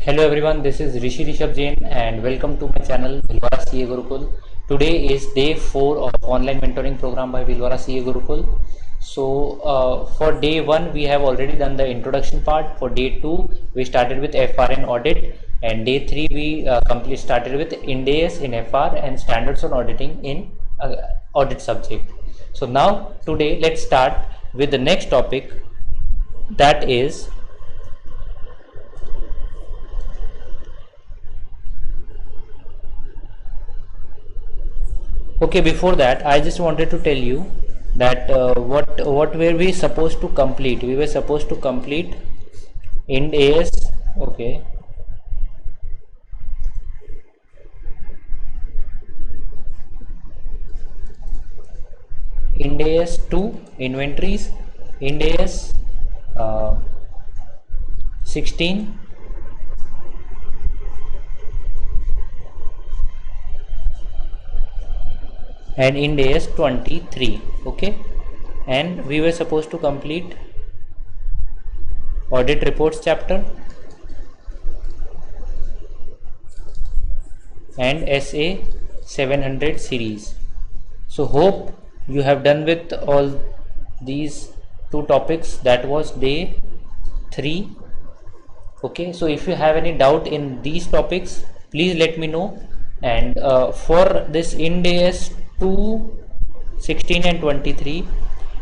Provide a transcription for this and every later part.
Hello everyone, this is Rishi Rishabh Jain and welcome to my channel Bhilwara CA Gurukul. Today is day 4 of online mentoring program by Bhilwara CA Gurukul. So for day 1 we have already done the introduction part. For day 2 we started with FR and audit, and day 3 we started with Ind AS in FR and standards on auditing in audit subject. So now today let's start with the next topic, that is okay. Before that, I just wanted to tell you that what were we supposed to complete? We were supposed to complete Ind AS. Okay, Ind AS 2 inventories, Ind AS 16, and Ind AS 23. Okay, and we were supposed to complete audit reports chapter and SA 700 series. So hope you have done with all these two topics. That was day 3. Okay, so if you have any doubt in these topics, please let me know. And for this Ind AS 2, 16 and 23,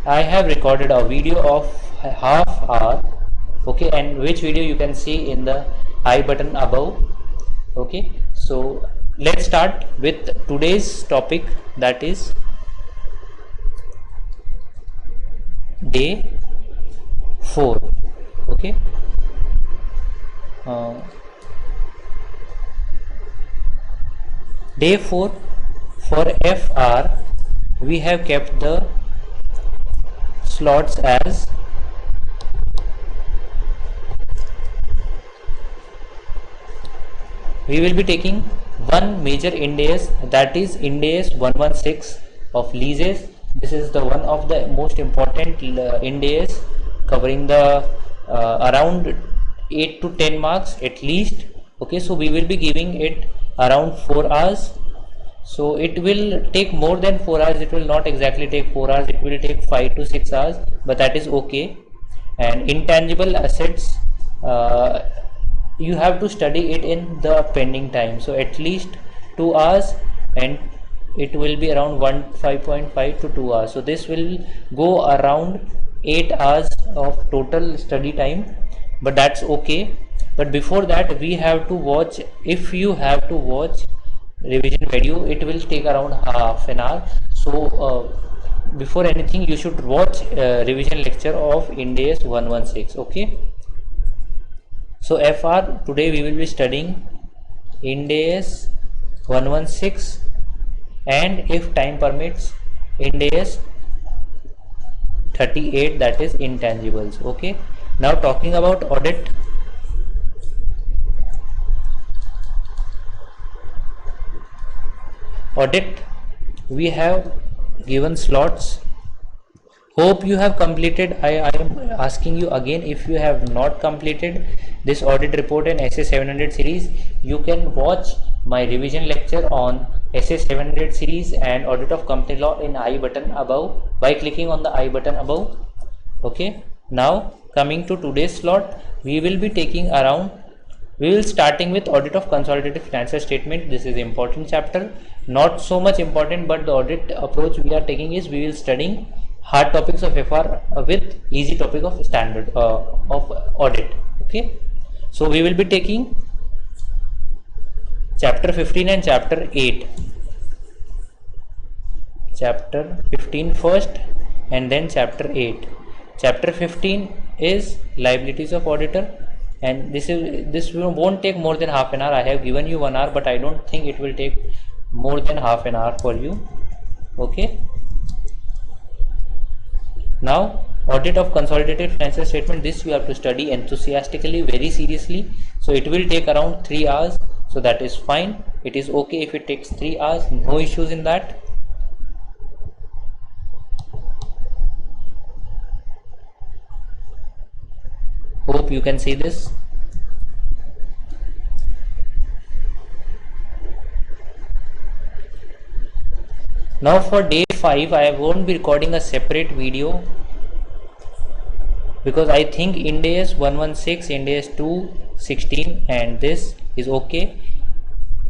I have recorded a video of half hour. Okay, and which video you can see in the I button above. Okay, so let's start with today's topic, that is day 4. Okay, uh, day 4 for FR we have kept the slots as we will be taking one major Ind AS, that is Ind AS 116 of leases. This is the one of the most important Ind AS, covering the around 8 to 10 marks at least. Okay, so we will be giving it around 4 hours. So it will take more than 4 hours. It will not exactly take 4 hours. It will take 5 to 6 hours, but that is okay. And intangible assets, you have to study it in the pending time. So at least 2 hours, and it will be around 5.5 to 2 hours. So this will go around 8 hours of total study time, but that's okay. But before that we have to watch, if you have to watch revision video, it will take around half an hour. So before anything you should watch revision lecture of Ind AS 116. Okay, so FR today we will be studying Ind AS 116 and, if time permits, Ind AS 38, that is intangibles. Okay, now talking about audit. Audit, we have given slots. Hope you have completed. I am asking you again, if you have not completed this audit report and SA 700 series, you can watch my revision lecture on SA 700 series and audit of company law in I button above by clicking on the I button above. Okay, now coming to today's slot, we will be taking around, we will starting with audit of consolidated financial statement. This is important chapter, not so much important, but the audit approach we are taking is we will studying hard topics of FR with easy topic of standard of audit. Okay, so we will be taking chapter 15 and chapter 8. Chapter 15 first and then chapter 8. Chapter 15 is liabilities of auditor, and this won't take more than half an hour. I have given you 1 hour, but I don't think it will take more than half an hour for you. Okay, now audit of consolidated financial statement, this you have to study enthusiastically, very seriously. So it will take around 3 hours, so that is fine. It is okay if it takes 3 hours, no issues in that. Hope you can see this. Now for day 5 I won't be recording a separate video because I think Ind AS 116, Ind AS 216 and this is okay.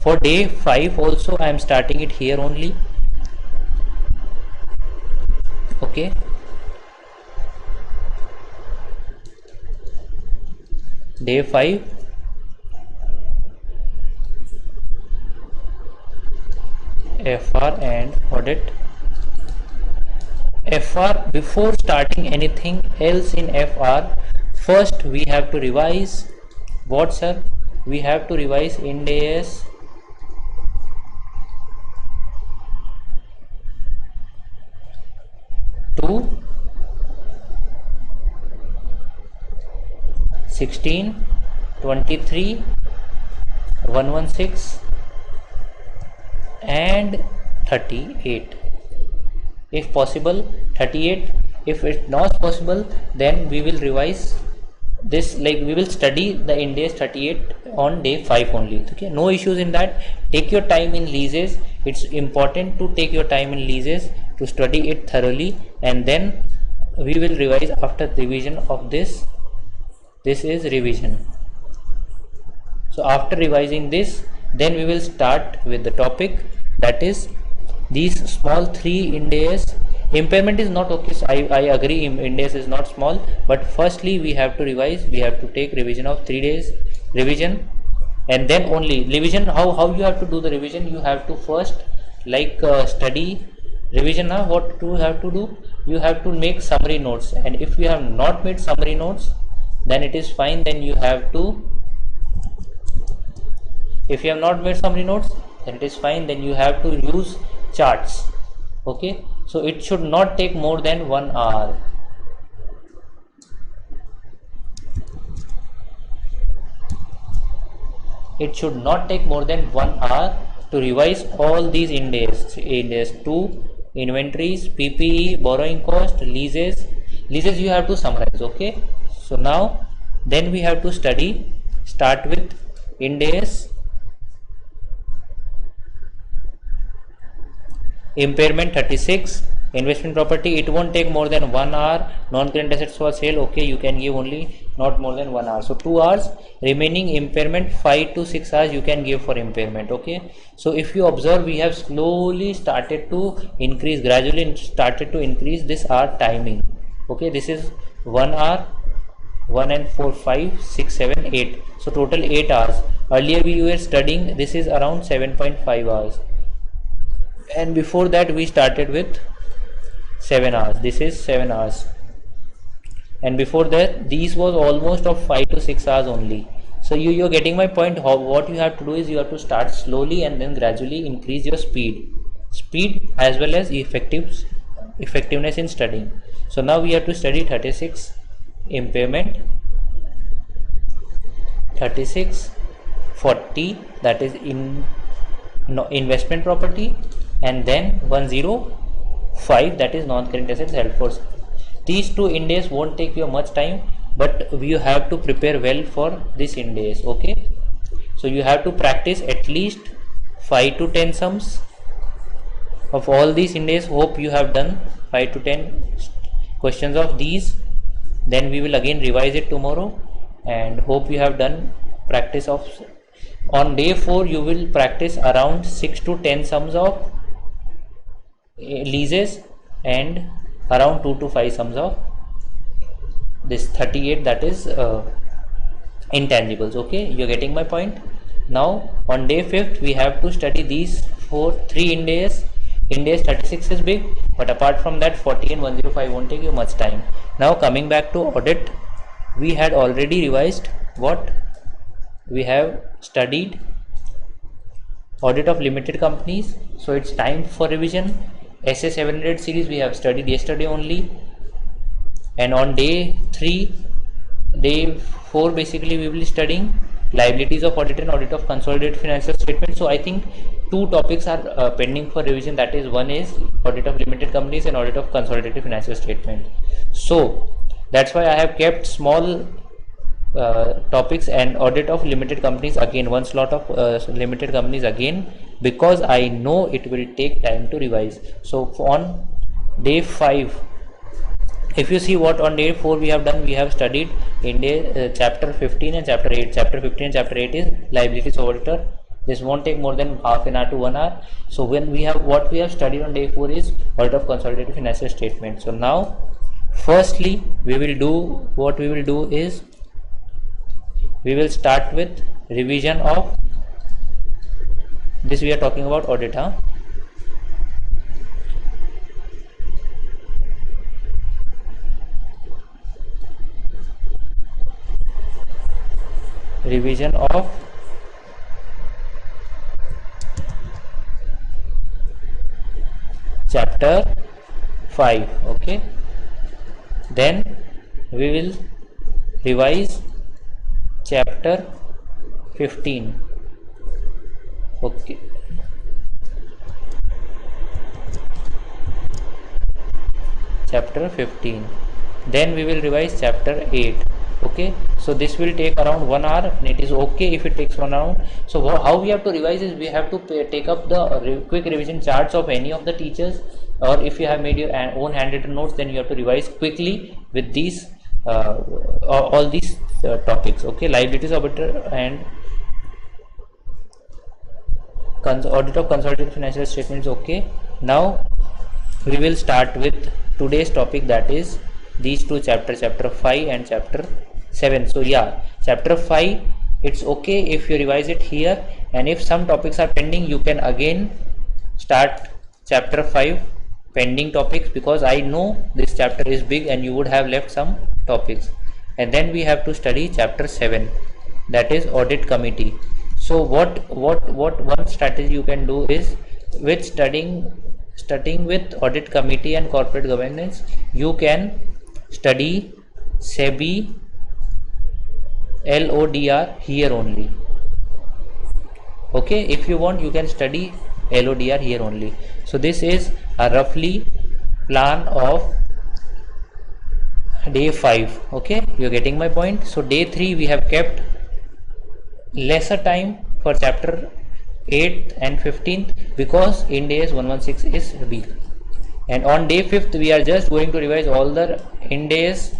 For day 5 also I am starting it here only. Okay. Day 5. FR and audit. FR, before starting anything else in FR, first we have to revise what, sir? We have to revise Ind AS 216, 23, 116 and 38. If possible 38. If it's not possible, then we will revise this, like we will study the Ind AS 38 on day 5 only. Okay, no issues in that. Take your time in leases. It's important to take your time in leases to study it thoroughly, and then we will revise after revision of this. This is revision. So after revising this, then we will start with the topic, that is these small 3 Ind AS. Impairment is not okay, so I agree Ind AS is not small, but firstly we have to revise, we have to take revision of 3 days revision, and then only revision. How you have to do the revision? You have to first study revision. What you have to do? You have to make summary notes, and if you have not made summary notes, then it is fine. Then you have to, if you have not made summary notes, then it is fine. Then you have to use charts. Okay, so it should not take more than 1 hour. It should not take more than 1 hour to revise all these Ind AS. Ind AS 2, inventories, PPE, borrowing cost, leases. Leases you have to summarize. Okay, so now then we have to study. Start with Ind AS impairment 36, investment property. It won't take more than 1 hour. Non-current assets for sale, okay, you can give only not more than 1 hour, so 2 hours. Remaining impairment 5 to 6 hours you can give for impairment. Okay, so if you observe, we have slowly started to increase, gradually started to increase this hour timing. Okay, this is 1 hour, 1 and 4, 5, 6, 7, 8, so total 8 hours. Earlier we were studying, this is around 7.5 hours, and before that we started with 7 hours. This is 7 hours, and before that these was almost of 5 to 6 hours only. So you're getting my point. What you have to do is you have to start slowly and then gradually increase your speed as well as effectiveness in studying. So now we have to study 36 impairment, 36, 40, that is investment property, and then 105, that is non-current assets held for sale. These 2 Ind AS won't take you much time, but you have to prepare well for this Ind AS. Okay, so you have to practice at least 5 to 10 sums of all these Ind AS. Hope you have done 5 to 10 questions of these. Then we will again revise it tomorrow, and hope you have done practice of. On day 4 you will practice around 6 to 10 sums of leases and around 2 to 5 sums of this 38, that is intangibles. Okay, you're getting my point. Now on day 5th we have to study these 3 Ind AS. Ind AS 36 is big, but apart from that 40 and 105 won't take you much time. Now coming back to audit, we had already revised what we have studied, audit of limited companies, so it's time for revision. SA 700 series we have studied yesterday only, and on day 4 basically we will be studying liabilities of audit and audit of consolidated financial statement. So I think 2 topics are pending for revision, that is, one is audit of limited companies and audit of consolidated financial statement. So that's why I have kept small topics, and audit of limited companies again, one slot of limited companies again, because I know it will take time to revise. So on day 5, if you see what on day 4 we have done, we have studied in day chapter 15 and chapter 8. Chapter 15 and chapter 8 is liabilities auditor. This won't take more than half an hour to 1 hour. So when we have, what we have studied on day 4 is audit of consolidated financial statement. So now firstly we will do, what we will do is we will start with revision of this. We are talking about audit, revision of chapter 5. Okay, then we will revise chapter 15. Okay, chapter 15, then we will revise chapter 8. Okay, so this will take around 1 hour, and it is okay if it takes 1 hour. So how we have to revise is we have to take up the quick revision charts of any of the teachers, or if you have made your own handwritten notes, then you have to revise quickly with these all these topics. Okay, liabilities auditor and audit of consolidated financial statements. Okay, now we will start with today's topic, that is these two chapters, chapter 5 and chapter 7. So yeah, chapter 5, it's okay if you revise it here, and if some topics are pending, you can again start chapter 5 pending topics, because I know this chapter is big and you would have left some topics. And then we have to study chapter 7, that is audit committee. So what one strategy you can do is, with studying with audit committee and corporate governance, you can study SEBI LODR here only. Okay, if you want, you can study LODR here only. So this is a roughly plan of day 5. Okay, you're getting my point. So day 3 we have kept lesser time for chapter 8 and 15, because Ind AS 116 is weak. And on day 5th we are just going to revise all the Ind AS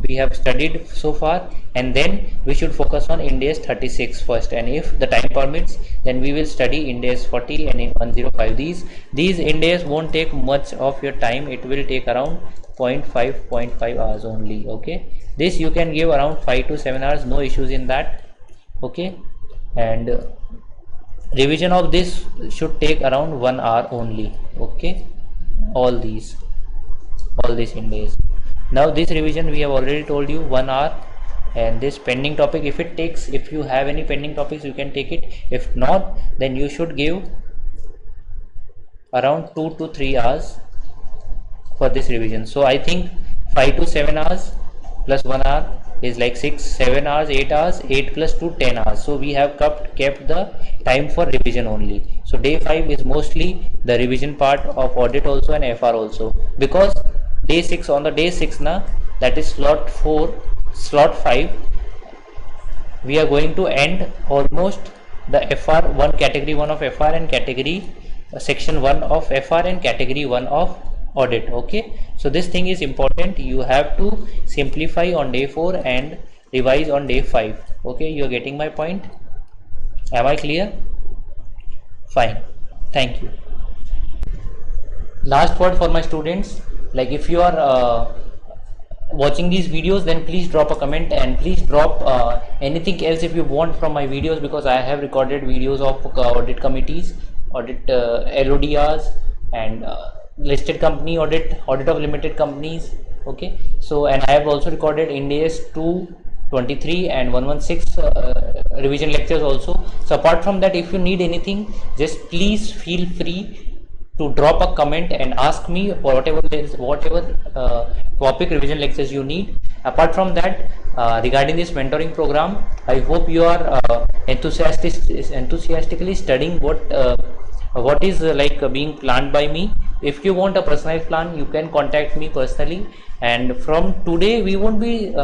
we have studied so far, and then we should focus on Ind AS 36 first, and if the time permits, then we will study Ind AS 40 and 105. These Ind AS won't take much of your time, it will take around 0.5 hours only. Okay, this you can give around 5 to 7 hours, no issues in that. Okay, and revision of this should take around 1 hour only. Okay, all these Ind AS. Now this revision we have already told you 1 hour, and this pending topic, if you have any pending topics, you can take it. If not, then you should give around 2 to 3 hours for this revision. So I think 5 to 7 hours plus 1 hour is like 6, 7 hours, 8 hours, 8 plus 2, 10 hours. So we have kept the time for revision only. So day 5 is mostly the revision part of audit also and FR also, because day 6, on the day 6 na, that is slot 5, we are going to end almost the FR 1, category 1 of FR, and category section 1 of FR, and category 1 of audit. Okay, so this thing is important. You have to simplify on day 4 and revise on day 5. Okay, you are getting my point? Am I clear? Fine, thank you. Last word for my students, like if you are watching these videos, then please drop a comment, and please drop anything else if you want from my videos, because I have recorded videos of audit committees, audit LODRs, and listed company audit of limited companies. Okay, so, and I have also recorded Ind AS 223 and 116 revision lectures also. So apart from that, if you need anything, just please feel free to drop a comment and ask me whatever topic revision lectures you need. Apart from that, regarding this mentoring program, I hope you are enthusiastically studying what is being planned by me. If you want a personalized plan, you can contact me personally, and from today we won't be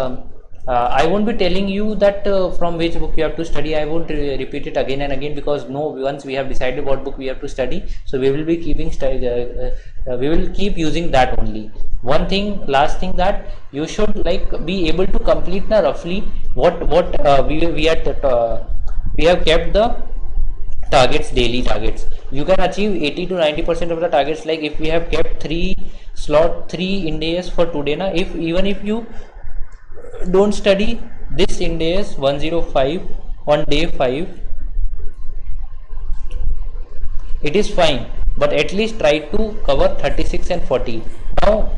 I won't be telling you that from which book you have to study. I won't repeat it again and again, because no, once we have decided what book we have to study, so we will be keeping we will keep using that only. One thing, last thing, that you should like be able to complete now roughly what we have kept the targets, daily targets. You can achieve 80 to 90% of the targets. Like if we have kept 3 Ind AS for today now, if even if you don't study this Ind AS 105 on day 5, it is fine, but at least try to cover 36 and 40. Now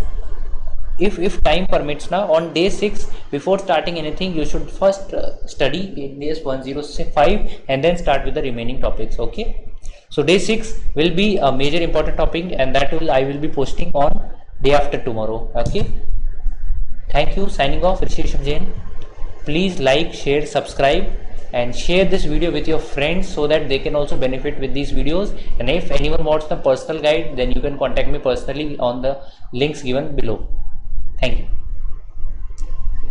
if time permits, now on day 6, before starting anything, you should first study Ind AS 105 and then start with the remaining topics. Okay, so day 6 will be a major important topic, and that will I will be posting on day after tomorrow. Okay, thank you. Signing off, Rishi Rishabh Jain. Please like, share, subscribe, and share this video with your friends so that they can also benefit with these videos. And if anyone wants the personal guide, then you can contact me personally on the links given below. Thank you.